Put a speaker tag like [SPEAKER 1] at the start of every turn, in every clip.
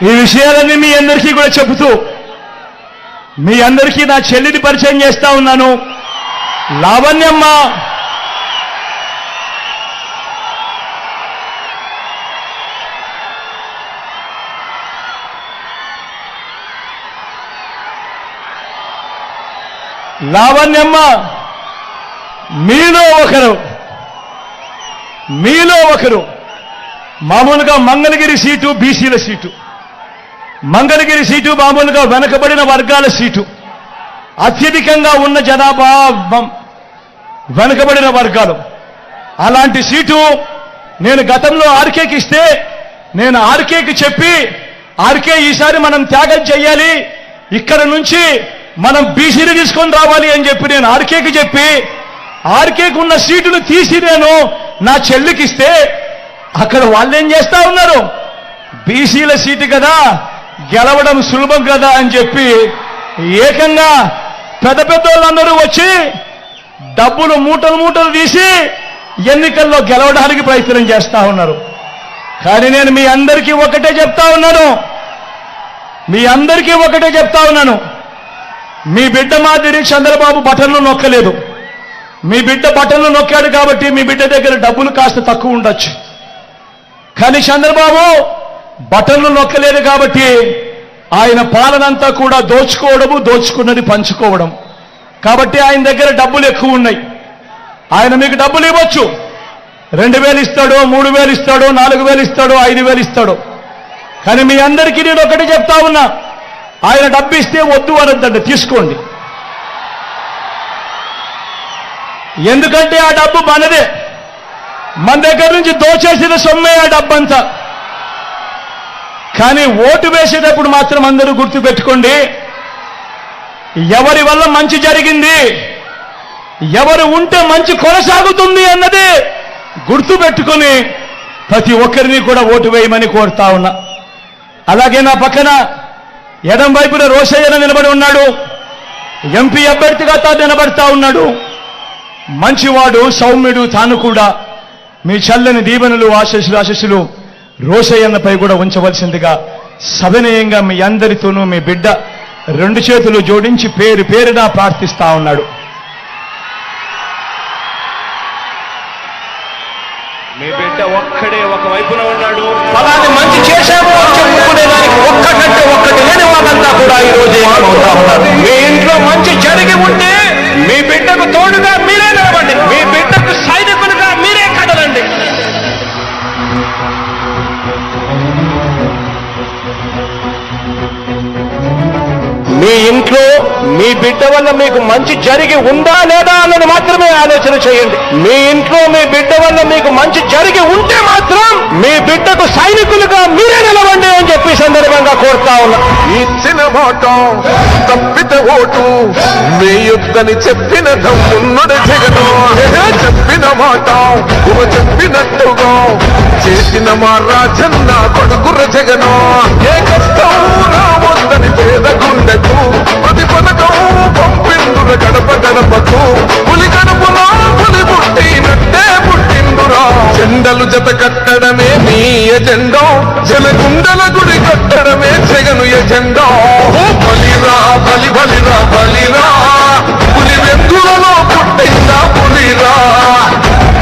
[SPEAKER 1] ఈ విషయాలన్నీ మీ అందరికీ కూడా చెబుతూ మీ అందరికీ నా చెల్లిని పరిచయం చేస్తా ఉన్నాను. లావణ్యమ్మ మీలో ఒకరు మామూలుగా మంగళగిరి సీటు బీసీల సీటు, మంగళగిరి సీటు మామూలుగా వెనకబడిన వర్గాల సీటు, అత్యధికంగా ఉన్న జనాభా వెనకబడిన వర్గాలు. అలాంటి సీటు నేను గతంలో ఆర్కేకి ఇస్తే నేను ఆర్కేకి చెప్పి ఆర్కే ఈసారి మనం త్యాగం చెయ్యాలి, ఇక్కడ నుంచి మనం బీసీని తీసుకొని రావాలి అని చెప్పి నేను ఆర్కేకి చెప్పి ఆర్కేకి ఉన్న సీటును తీసి నేను నా చెల్లికి ఇస్తే అక్కడ వాళ్ళేం చేస్తా ఉన్నారు, బీసీల సీటు కదా గెలవడం సులభం కదా అని చెప్పి ఏకంగా పెద్ద వాళ్ళందరూ వచ్చి డబ్బులు మూటలు మూటలు తీసి ఎన్నికల్లో గెలవడానికి ప్రయత్నం చేస్తా ఉన్నారు. కానీ నేను మీ అందరికీ ఒకటే చెప్తా ఉన్నాను, మీ బిడ్డ మాదిరి చంద్రబాబు బటన్లు నొక్కలేదు. మీ బిడ్డ బటన్లు నొక్కాడు కాబట్టి మీ బిడ్డ దగ్గర డబ్బులు కాస్త తక్కువ ఉండొచ్చు. కానీ చంద్రబాబు బటన్లు నొక్కలేదు కాబట్టి ఆయన పాలనంతా కూడా దోచుకోవడము, దోచుకున్నది పంచుకోవడం. కాబట్టి ఆయన దగ్గర డబ్బులు ఎక్కువ ఉన్నాయి. ఆయన మీకు డబ్బులు ఇవ్వచ్చు, 2000 ఇస్తాడో, 3000 ఇస్తాడో, 4000 ఇస్తాడో, 5000 ఇస్తాడో. కానీ మీ అందరికీ నేను ఒకటి చెప్తా ఉన్నా, ఆయన డబ్బు ఇస్తే వద్దు అనొద్దండి, తీసుకోండి. ఎందుకంటే ఆ డబ్బు మనదే, మన దగ్గర నుంచి దోచేసిన సొమ్మే ఆ డబ్బంతా. కానీ ఓటు వేసేటప్పుడు మాత్రం అందరూ గుర్తుపెట్టుకోండి, ఎవరి వల్ల మంచి జరిగింది, ఎవరు ఉంటే మంచి కొనసాగుతుంది అన్నది గుర్తుపెట్టుకొని ప్రతి ఒక్కరిని కూడా ఓటు వేయమని కోరుతా ఉన్నా. అలాగే నా పక్కన ఎడం వైపున రోషయ్యన నిలబడి ఉన్నాడు, ఎంపీ అభ్యర్థిగా తాను నిలబడతా ఉన్నాడు. మంచివాడు, సౌమ్యుడు. తాను కూడా మీ చల్లని దీవెనలు, ఆశీస్సులు రోషయ్యన్నపై కూడా ఉంచవలసిందిగా సవినయంగా మీ అందరితోనూ మీ బిడ్డ 2 చేతులు జోడించి పేరు పేరునా ప్రార్థిస్తా ఉన్నాడు. మీ బిడ్డ ఒక్కడే ఒక వైపున ఉన్నాడు. ఫలాన్ని మంచి చేశాము అని చెప్పుకునేదానికి ఒక్కటంటే ఒక్కటి లేని వాళ్ళంతా కూడా ఈ రోజు ఏమవుతా ఉన్నారు. మీ ఇంట్లో మంచి జరిగి ఉంటే మీ బిడ్డకు తోడుగా మీరే నిలబండి, మీ బిడ్డకు సైనికులుగా మీరే కదలండి. మీ ఇంట్లో మీ బిడ్డ వల్ల మీకు మంచి జరిగి ఉందా లేదా అన్నది మాత్రమే ఆలోచన చేయండి. మీ ఇంట్లో మీ బిడ్డ వల్ల మీకు మంచి జరిగి ఉంటే మాత్రం మీ బిడ్డకు సైనికులుగా మీరే నిలవండి అని చెప్పి సందర్భంగా కోరుతా ఉన్నా.
[SPEAKER 2] ఇచ్చిన మాట తప్పిత ఓటు వేయొద్దని చెప్పిన దమ్మున్నడు జగను, చెప్పిన మాట చెప్పినట్టుగా చేసిన మా రాజన్న కొడుకుర జగను. ఏ కష్టం రావద్దని పేద గుండెకు ప్రతి పథకం పంపిండుర గడప గడపకు, పులి గడపలో పులి పుట్టినట్టే పుట్టిండురా. జెండలు జత కట్టడమే మీ ఎజెండా, జలగుండల గుడి కట్టడమే జగను ఎజెండా. బలిరా బలి బలిరా బలిరా, పులి వెందులలో పుట్టిందా పులిరా.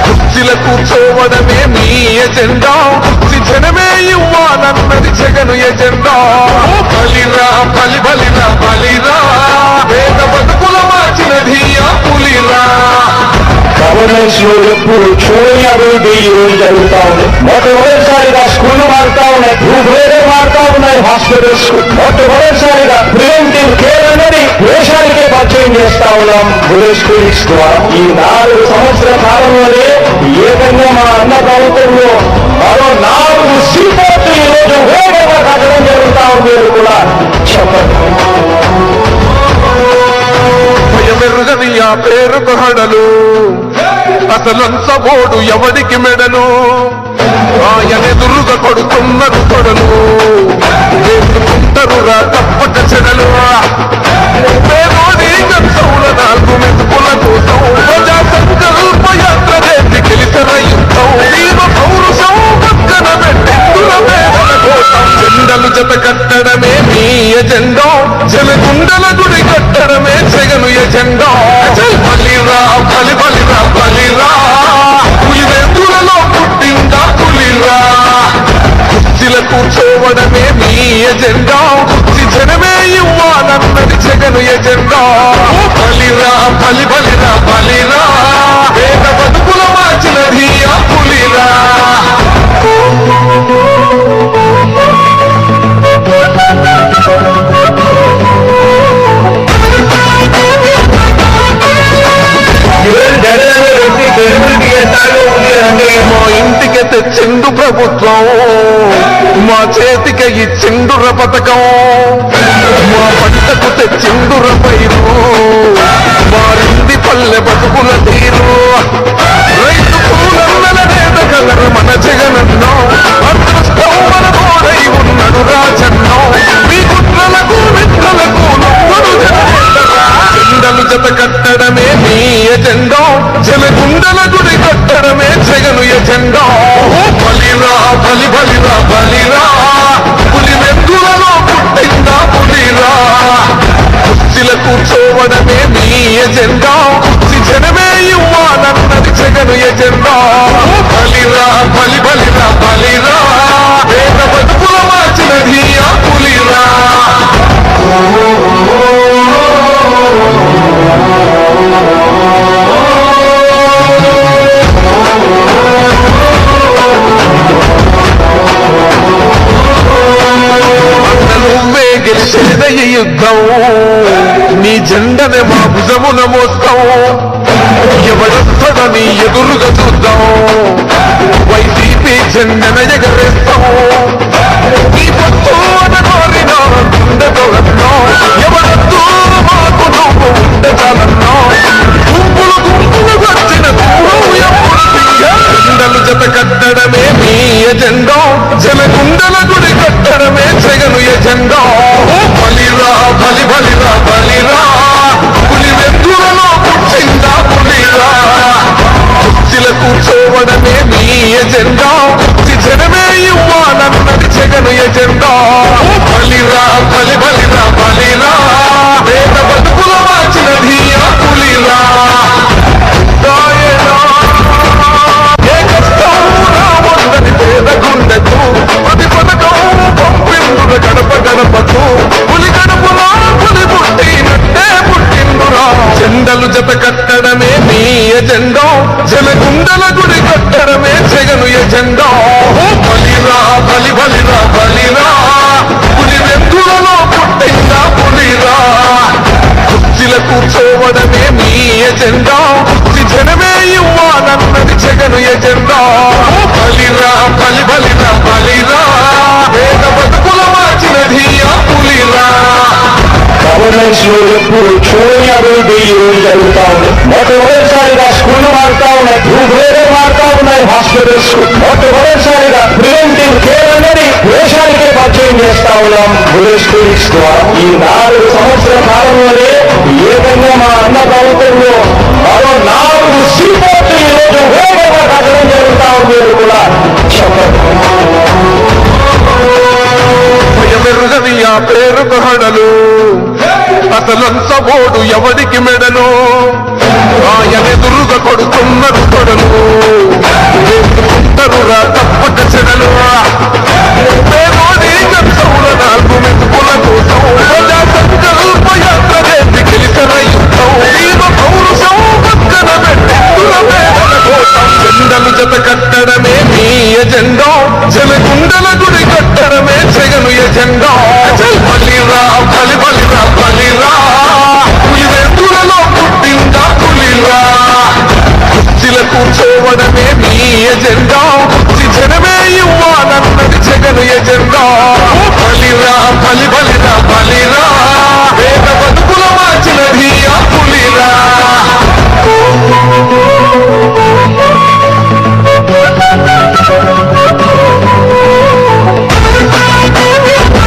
[SPEAKER 2] కుర్చీల కూర్చోవడమే మీ ఎజెండా, కుర్చీ జనమే ఇవ్వాలన్నది జగను ఎజెండా. బలిరా బలి బలిరా బలిరా, పేద బతుకుల మార్చినది ఆ పులిరా.
[SPEAKER 1] గవర్నెన్స్ లో ఎప్పుడు చూడని అభివృద్ధి ఈ రోజు జరుగుతా ఉంది. మొట్టమొదటిసారిగా స్కూళ్లు మారుతా ఉన్నాయి, భూభేరే మారుతా ఉన్నాయి, హాస్పిటల్స్. మొట్టమొదటిసారిగా ప్రివెంటివ్ కేర్ అనేది దేశానికే పరిచయం చేస్తా ఉన్నాం బుల్లెట్ క్లినిక్స్ ద్వారా. ఈ 4 సంవత్సరాల కాలంలోనే ఏకంగా మా అన్న ప్రభుత్వంలో మరో 4 సీపోర్ట్లు ఈ రోజు వేగంగా కట్టడం జరుగుతా ఉంది అని కూడా చెప్పండి.
[SPEAKER 2] భయమెరుగని ఆ పేరుకు హడలు, అసలంచబోడు ఎవడికి మెడలు, ఆయనెదురుగా కొడుతున్నారు కొడలు, వేసుకుంటారురా తప్పక చెడలు. పేదోడి గంటవుల 4 మెతుకుల కోసం ప్రజా సంకల్ప యాత్ర రేపి గెలిచిన యుద్ధం, పౌరుషం పక్కన పెట్టి పేదల కోసం జెండలు జత ప్రభుత్వం మా చేతికి ఇచ్చిండుర పథకం మా పంటకు తెచ్చిండుర పైరు మారింది పల్లె బతుకుల తీరు రైతు పూలన్నల నేత కలరు మన జగనన్నో అదృష్టం మన తోడై ఉన్నడు రాజన్నో మీ కుట్రలకు విట్రలకు నొప్పులు జెండలు జత కట్టడమే మీ ఎజెండో జలగుండల గుడి కట్టడమే జగను ఎజెండో బలిరా బలి బలిరా బలిరా పులి వెందులలో పుట్టిందా పులిరా కుర్చీల కూర్చోవడమే మీ ఎజెండా కుర్చీ జనమే ఇవ్వాలన్నది జగను ఎజెండా బలిరా బలి బలిరా బలిరా పేద బతుకుల మార్చినది ఆ పులిరా నువ్వే గెలిచేదయ్య యుద్ధం నీ జెండనే మా భుజమున మోస్తాం ఎవడొస్తాడని ఎదురుగా చూద్దాం వైసీపీ జెండన ఎగరేస్తాం నీ పొత్తు అనగోరినా గుండెతో అన్నో ఎవడొద్దు మాకు నువ్వు ఉండే చాలన్నో గుంపులు గుంపులు వచ్చిన జెండలు జత కట్టడమే మీ ఎజెండో జలగుండల గుడి కట్టడమే జగను ఎజెండో బలిరా బలి బలిరా బలిరా పులి వెందులలో పుట్టిందా పులిరా కుర్చీల కూర్చోవడమే మీ ఎజెండా జనమే ఇవ్వాలన్నది జగను ఎజెండా బలిరా బలి బలిరా బలిరా పేద బతుకుల మార్చినది ఆ పులిరా ఏ కష్టం రావద్దని పేద గుండెకు ప్రతి పథకం పంపిండుర గడప గడపకు పులి గడపలా పులి పుట్టినట్టే పుట్టిండురా జెండలు జత కట్టడమే మీ ఎజెండో జలగుండల గుడి కట్టడమే జగను ఎజెండో బలిరా బలి బలిరా బలిరా పులి వెందులలో పుట్టిందా పులిరా కుర్చీల కూర్చోవడమే మీ ఎజెండా కుర్చీ జనమే ఇవ్వాలన్నది జగను ఎజెండా బలిరా బలి బలిరా బలిరా పేద బతుకుల మార్చినది ఆ పులిరా
[SPEAKER 3] గవర్నెన్స్ లో ఎప్పుడు చూడని అభివృద్ధి ఈ రోజు జరుగుతా ఉంది. మొట్టమొదటిసారిగా స్కూళ్లు మారుతా ఉన్నాయి, భూభేదం మారుతా ఉన్నాయి, హాస్పిటల్స్ మొట్టమొదటిసారిగా ప్రివెంటివ్ కేర్ అనేది దేశానికే పరిచయం చేస్తా ఉన్నాం విలేజ్ క్లినిక్స్ ద్వారా. ఈ 4 సంవత్సరాల కాలంలోనే ఏకంగా మా అన్న ప్రభుత్వంలో మరో 4 సీపోర్ట్లు ఈ రోజు వేగంగా కట్టడం జరుగుతా ఉంది అని కూడా చెప్పండి.
[SPEAKER 2] భయమెరుగని ఆ పేరుకు హడలు అసలంత ఓడు ఎవడికి మెడలు ఆయనెదురుగా కొడుతున్నారు